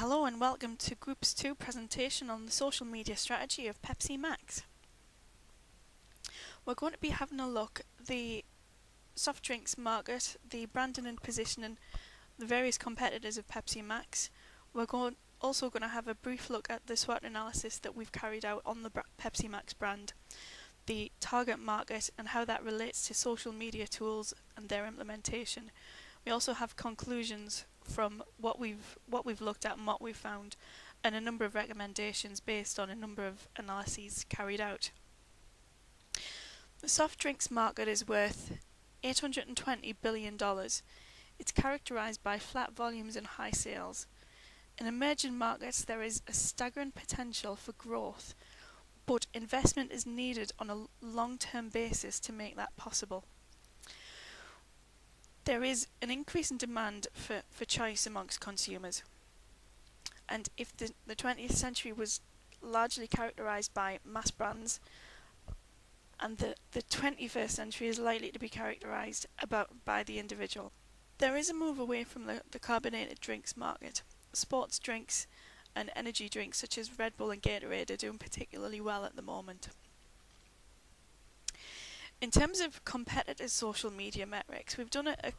Hello and welcome to Groups 2 presentation on the social media strategy of Pepsi Max. We're going to be having a look at the soft drinks market, the branding and positioning, the various competitors of Pepsi Max. We're also going to have a brief look at the SWOT analysis that we've carried out on the Pepsi Max brand, the target market and how that relates to social media tools and their implementation. We also have conclusions from what we've looked at and what we've found, and a number of recommendations based on a number of analyses carried out. The soft drinks market is worth $820 billion. It's characterised by flat volumes and high sales. In emerging markets there is a staggering potential for growth, but investment is needed on a long-term basis to make that possible. There is an increase in demand for choice amongst consumers, and if the 20th century was largely characterised by mass brands, and the 21st century is likely to be characterised by the individual. There is a move away from the carbonated drinks market. Sports drinks and energy drinks such as Red Bull and Gatorade are doing particularly well at the moment. In terms of competitors' social media metrics, we've done a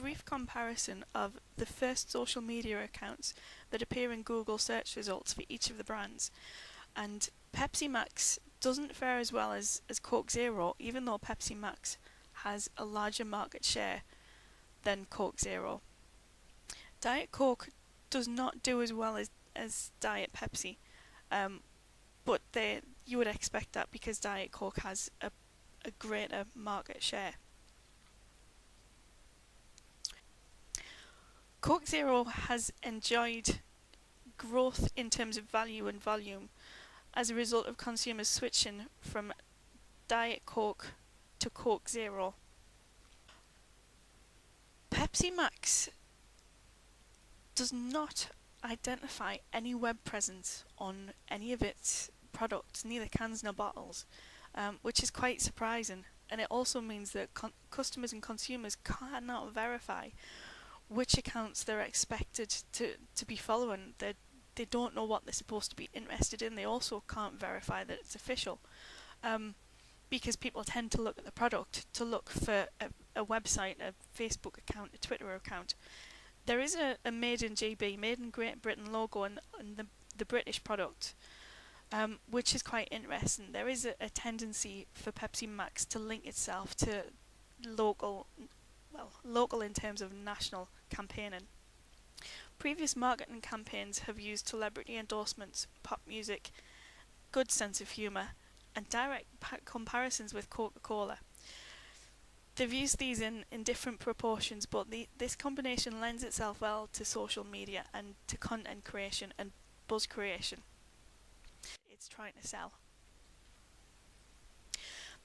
brief comparison of the first social media accounts that appear in Google search results for each of the brands. And Pepsi Max doesn't fare as well as Coke Zero, even though Pepsi Max has a larger market share than Coke Zero. Diet Coke does not do as well as Diet Pepsi, but you would expect that because Diet Coke has a greater market share. Coke Zero has enjoyed growth in terms of value and volume as a result of consumers switching from Diet Coke to Coke Zero. Pepsi Max does not identify any web presence on any of its products, neither cans nor bottles. Which is quite surprising, and it also means that customers and consumers cannot verify which accounts they're expected to be following. They don't know what they're supposed to be interested in. They also can't verify that it's official, because people tend to look at the product to look for a website, a Facebook account, a Twitter account. There is a Made in GB, Made in Great Britain logo in the British product, which is quite interesting. There is a tendency for Pepsi Max to link itself to local in terms of national campaigning. Previous marketing campaigns have used celebrity endorsements, pop music, good sense of humour, and direct comparisons with Coca-Cola. They've used these in different proportions, but this combination lends itself well to social media and to content creation and buzz creation it's trying to sell.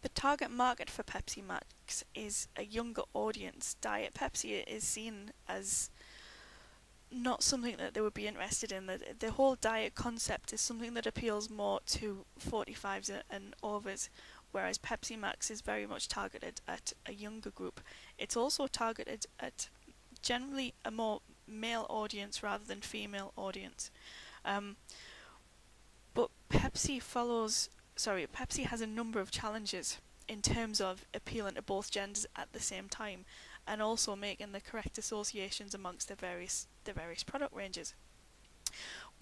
The target market for Pepsi Max is a younger audience. Diet Pepsi is seen as not something that they would be interested in. The whole diet concept is something that appeals more to 45s and overs, whereas Pepsi Max is very much targeted at a younger group. It's also targeted at generally a more male audience rather than female audience. But Pepsi has a number of challenges in terms of appealing to both genders at the same time, and also making the correct associations amongst the various product ranges.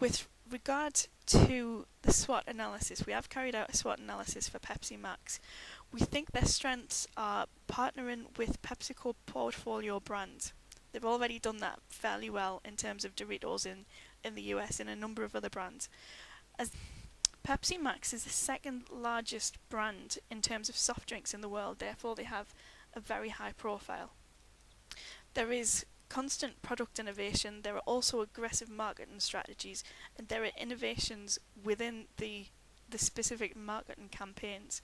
With regard to the SWOT analysis, we have carried out a SWOT analysis for Pepsi Max. We think their strengths are partnering with PepsiCo portfolio brands. They've already done that fairly well in terms of Doritos in the US and a number of other brands. As Pepsi Max is the second largest brand in terms of soft drinks in the world, therefore they have a very high profile. There is constant product innovation, there are also aggressive marketing strategies, and there are innovations within the specific marketing campaigns.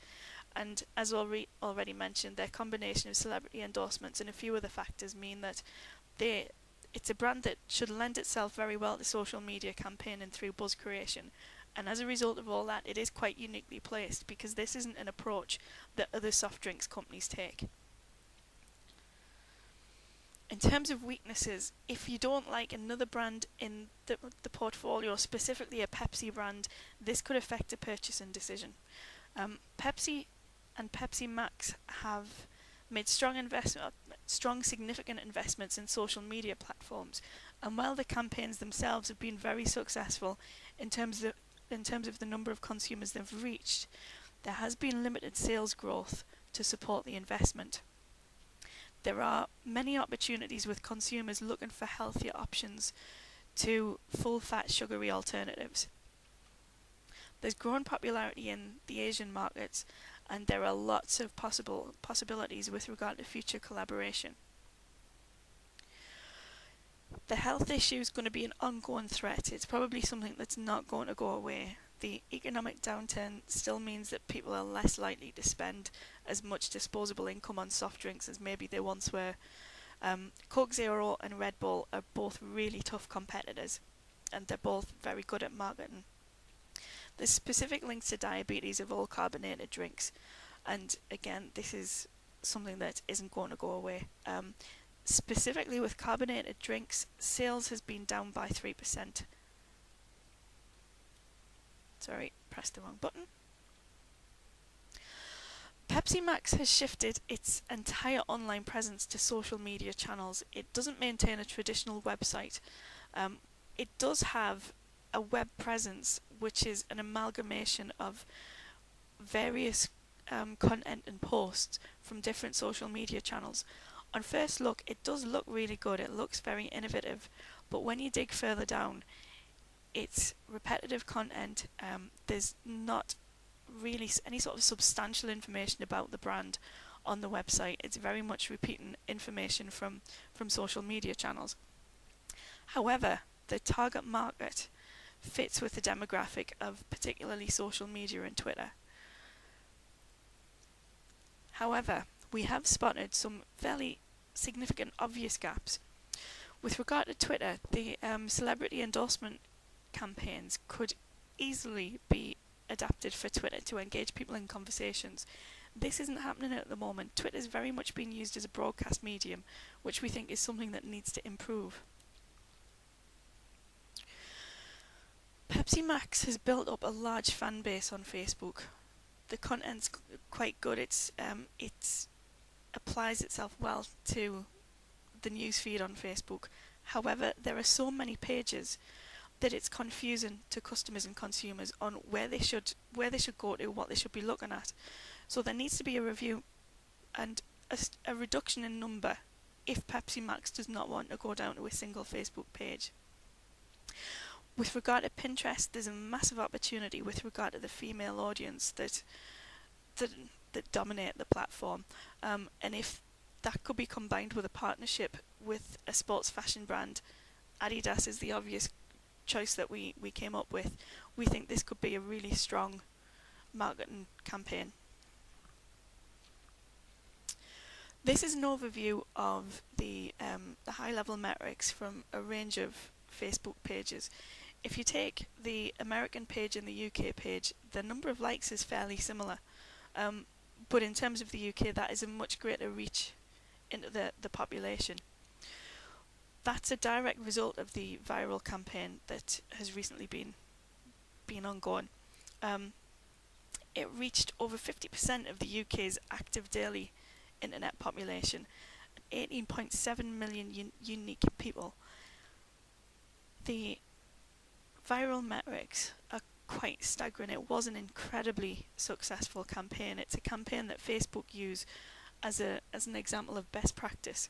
And as already mentioned, their combination of celebrity endorsements and a few other factors mean that it's a brand that should lend itself very well to social media campaigning through buzz creation. And as a result of all that, it is quite uniquely placed because this isn't an approach that other soft drinks companies take. In terms of weaknesses, if you don't like another brand in the portfolio, specifically a Pepsi brand, this could affect a purchasing decision. Pepsi and Pepsi Max have made strong significant investments in social media platforms, and while the campaigns themselves have been very successful in terms of the number of consumers they've reached, there has been limited sales growth to support the investment. There are many opportunities with consumers looking for healthier options to full-fat sugary alternatives. There's growing popularity in the Asian markets, and there are lots of possibilities with regard to future collaboration. The health issue is going to be an ongoing threat. It's probably something that's not going to go away. The economic downturn still means that people are less likely to spend as much disposable income on soft drinks as maybe they once were. Coke Zero and Red Bull are both really tough competitors, and they're both very good at marketing. There's specific links to diabetes of all carbonated drinks, and again, this is something that isn't going to go away. Specifically with carbonated drinks, sales has been down by 3%. Sorry, pressed the wrong button. Pepsi Max has shifted its entire online presence to social media channels. It doesn't maintain a traditional website. It does have a web presence, which is an amalgamation of various content and posts from different social media channels. On first look, it does look really good. It looks very innovative, but when you dig further down, it's repetitive content. There's not really any sort of substantial information about the brand on the website. It's very much repeating information from social media channels. However, the target market fits with the demographic of particularly social media and Twitter. However, we have spotted some fairly significant obvious gaps. With regard to Twitter, the celebrity endorsement campaigns could easily be adapted for Twitter to engage people in conversations. This isn't happening at the moment. Twitter is very much being used as a broadcast medium, which we think is something that needs to improve. Pepsi Max has built up a large fan base on Facebook. The content's quite good. It applies itself well to the newsfeed on Facebook. However, there are so many pages that it's confusing to customers and consumers on where they should go to, what they should be looking at. So there needs to be a review and a reduction in number if Pepsi Max does not want to go down to a single Facebook page. With regard to Pinterest, there's a massive opportunity with regard to the female audience that dominate the platform, and if that could be combined with a partnership with a sports fashion brand, Adidas is the obvious choice that we came up with. We think this could be a really strong marketing campaign. This is an overview of the high-level metrics from a range of Facebook pages. If you take the American page and the UK page, the number of likes is fairly similar. But in terms of the UK, that is a much greater reach into the population. That's a direct result of the viral campaign that has recently been ongoing. It reached over 50% of the UK's active daily internet population, 18.7 million unique people. The viral metrics are quite staggering. It was an incredibly successful campaign. It's a campaign that Facebook use as an example of best practice,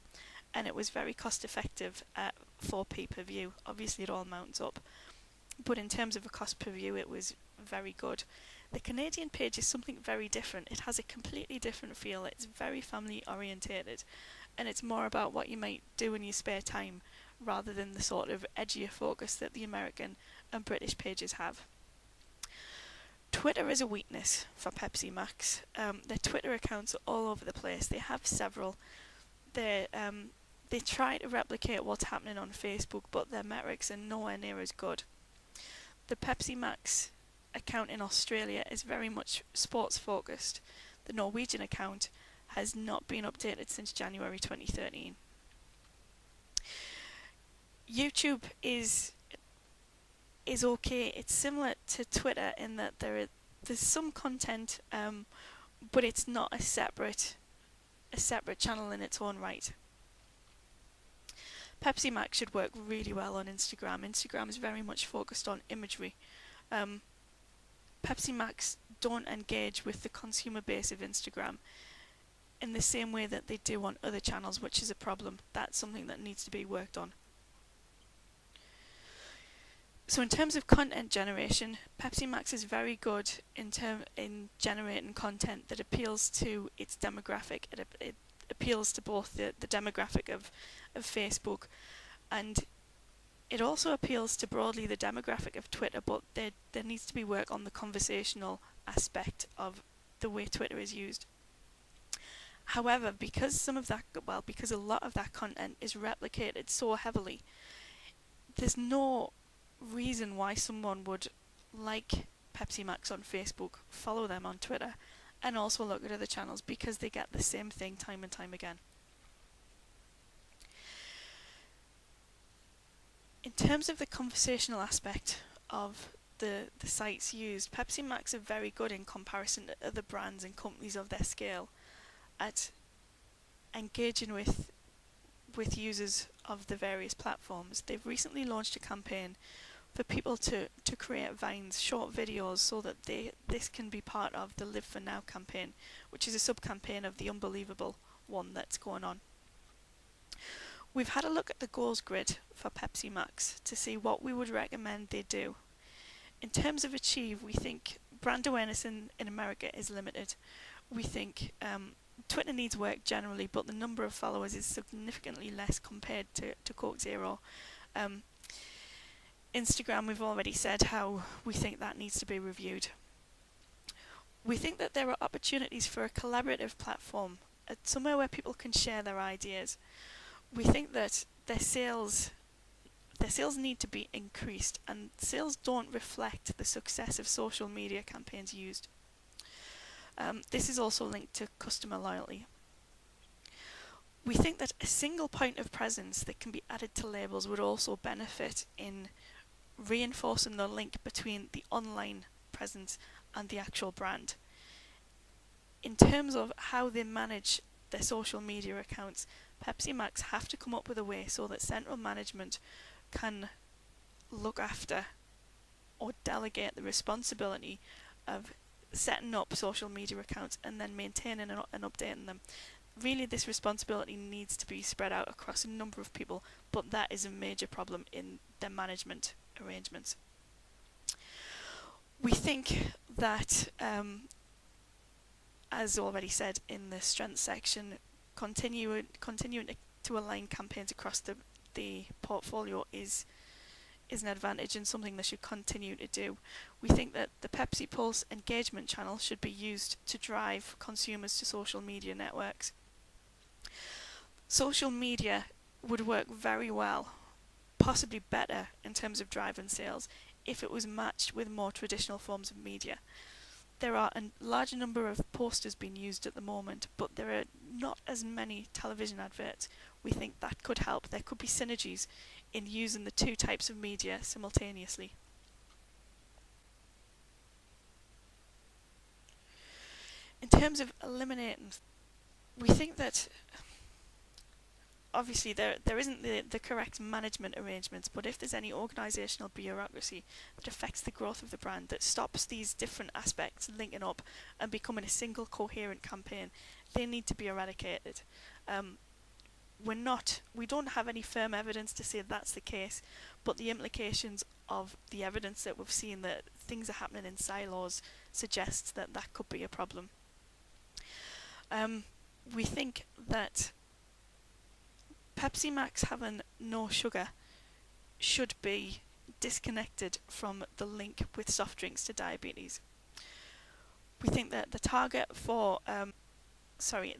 and it was very cost effective at 4p per view. Obviously it all mounts up, but in terms of a cost per view it was very good. The Canadian page is something very different. It has a completely different feel. It's very family orientated, and it's more about what you might do in your spare time rather than the sort of edgier focus that the American and British pages have. Twitter is a weakness for Pepsi Max. Their Twitter accounts are all over the place. They have several. They try to replicate what's happening on Facebook, but their metrics are nowhere near as good. The Pepsi Max account in Australia is very much sports focused. The Norwegian account has not been updated since January 2013. YouTube is okay. It's similar to Twitter in that there's some content, but it's not a separate channel in its own right. Pepsi Max should work really well on Instagram. Instagram is very much focused on imagery. Pepsi Max don't engage with the consumer base of Instagram in the same way that they do on other channels, which is a problem. That's something that needs to be worked on. So in terms of content generation, Pepsi Max is very good in generating content that appeals to its demographic. It appeals to both the demographic of Facebook, and it also appeals to broadly the demographic of Twitter, but there needs to be work on the conversational aspect of the way Twitter is used. However, because a lot of that content is replicated so heavily, there's no reason why someone would like Pepsi Max on Facebook, follow them on Twitter, and also look at other channels, because they get the same thing time and time again. In terms of the conversational aspect of the sites used, Pepsi Max are very good in comparison to other brands and companies of their scale at engaging with users of the various platforms. They've recently launched a campaign for people to create vines, short videos, so that this can be part of the Live for Now campaign, which is a sub-campaign of the Unbelievable one that's going on. We've had a look at the goals grid for Pepsi Max to see what we would recommend they do. In terms of achieve, we think brand awareness in America is limited. We think Twitter needs work generally, but the number of followers is significantly less compared to Coke Zero. Instagram, we've already said how we think that needs to be reviewed. We think that there are opportunities for a collaborative platform, somewhere where people can share their ideas. We think that their sales need to be increased, and sales don't reflect the success of social media campaigns used. This is also linked to customer loyalty. We think that a single point of presence that can be added to labels would also benefit in reinforcing the link between the online presence and the actual brand. In terms of how they manage their social media accounts, Pepsi Max have to come up with a way so that central management can look after or delegate the responsibility of setting up social media accounts and then maintaining and updating them. Really, this responsibility needs to be spread out across a number of people, but that is a major problem in their management arrangements. We think that, as already said in the strengths section, continuing to align campaigns across the portfolio is an advantage and something they should continue to do. We think that the Pepsi Pulse engagement channel should be used to drive consumers to social media networks. Social media would work very well, possibly better in terms of driving sales, if it was matched with more traditional forms of media. There are a large number of posters being used at the moment, but there are not as many television adverts. We think that could help. There could be synergies in using the two types of media simultaneously. In terms of eliminating, we think that obviously there isn't the correct management arrangements, but if there's any organisational bureaucracy that affects the growth of the brand, that stops these different aspects linking up and becoming a single coherent campaign, they need to be eradicated. We don't have any firm evidence to say that's the case, but the implications of the evidence that we've seen that things are happening in silos suggests that could be a problem. We think that Pepsi Max having no sugar should be disconnected from the link with soft drinks to diabetes. We think that the target for the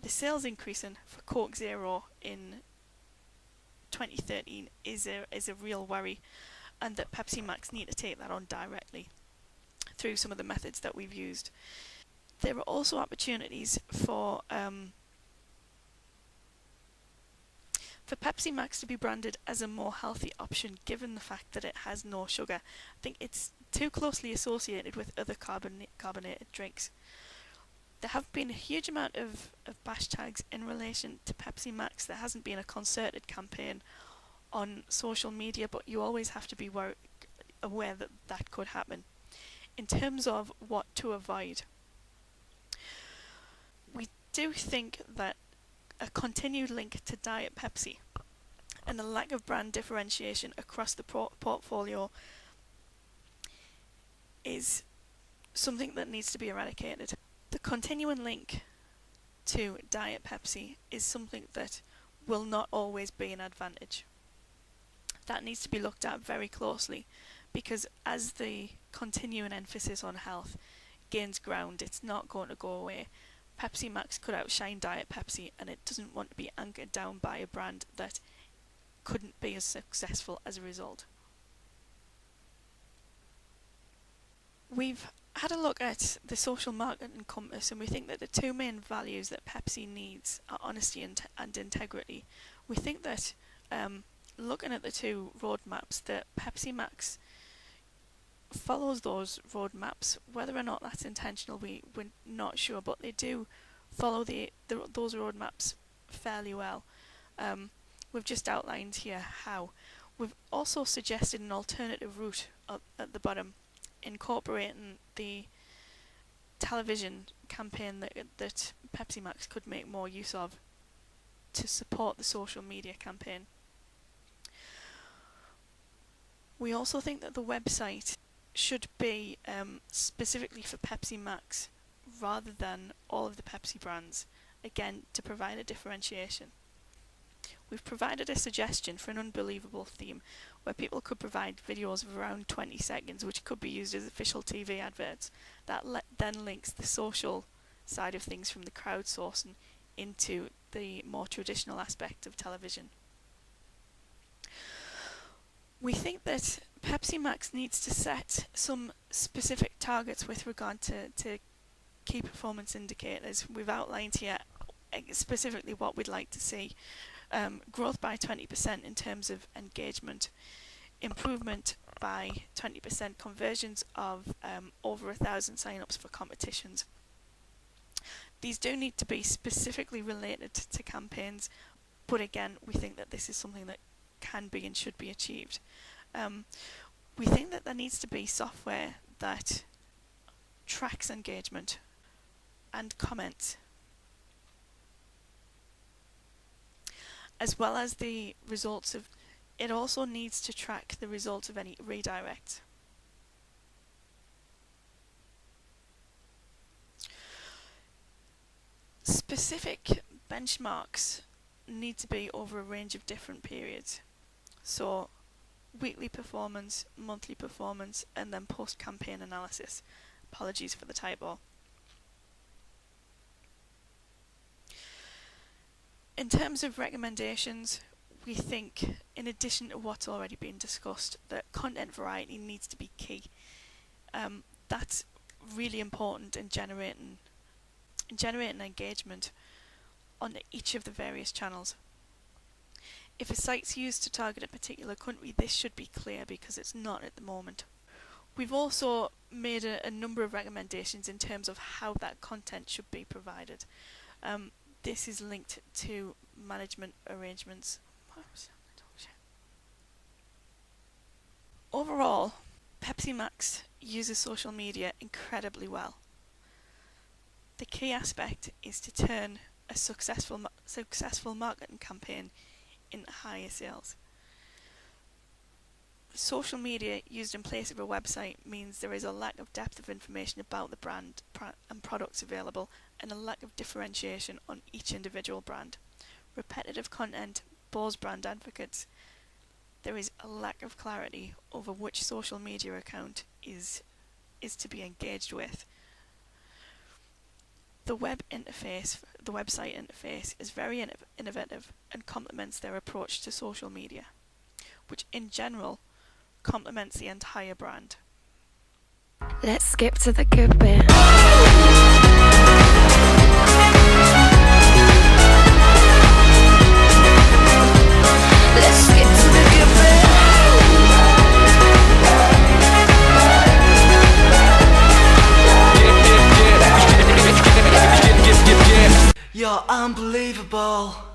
sales increasing for Coke Zero in 2013 is a real worry, and that Pepsi Max need to take that on directly through some of the methods that we've used. There are also opportunities for For Pepsi Max to be branded as a more healthy option, given the fact that it has no sugar, I think it's too closely associated with other carbonated drinks. There have been a huge amount of hashtags in relation to Pepsi Max. There hasn't been a concerted campaign on social media, but you always have to be aware that that could happen. In terms of what to avoid, we do think that a continued link to Diet Pepsi and a lack of brand differentiation across the portfolio is something that needs to be eradicated. The continuing link to Diet Pepsi is something that will not always be an advantage. That needs to be looked at very closely, because as the continuing emphasis on health gains ground, it's not going to go away. Pepsi Max could outshine Diet Pepsi, and it doesn't want to be anchored down by a brand that couldn't be as successful as a result. We've had a look at the social marketing compass, and we think that the two main values that Pepsi needs are honesty and integrity. We think that looking at the two roadmaps, that Pepsi Max follows those roadmaps. Whether or not that's intentional, we're not sure, but they do follow those roadmaps fairly well. We've just outlined here how. We've also suggested an alternative route at the bottom, incorporating the television campaign that Pepsi Max could make more use of to support the social media campaign. We also think that the website should be specifically for Pepsi Max rather than all of the Pepsi brands, again to provide a differentiation. We've provided a suggestion for an unbelievable theme where people could provide videos of around 20 seconds which could be used as official TV adverts that then links the social side of things from the crowdsourcing into the more traditional aspect of television. We think that Pepsi Max needs to set some specific targets with regard to key performance indicators. We've outlined here specifically what we'd like to see. Growth by 20% in terms of engagement, improvement by 20% conversions of over 1,000 sign-ups for competitions. These do need to be specifically related to campaigns, but again, we think that this is something that can be and should be achieved. We think that there needs to be software that tracks engagement and comments, as well as the results of. It also needs to track the results of any redirects. Specific benchmarks need to be over a range of different periods. So weekly performance, monthly performance, and then post-campaign analysis. Apologies for the typo. In terms of recommendations, we think, in addition to what's already been discussed, that content variety needs to be key. That's really important in generating engagement on each of the various channels. If a site's used to target a particular country, this should be clear because it's not at the moment. We've also made a number of recommendations in terms of how that content should be provided. This is linked to management arrangements. Overall, Pepsi Max uses social media incredibly well. The key aspect is to turn a successful marketing campaign into higher sales. Social media used in place of a website means there is a lack of depth of information about the brand and products available, and a lack of differentiation on each individual brand. Repetitive content bores brand advocates. There is a lack of clarity over which social media account is to be engaged with. The website interface is very innovative and complements their approach to social media, which in general complements the entire brand. Let's skip to the good bit. Unbelievable.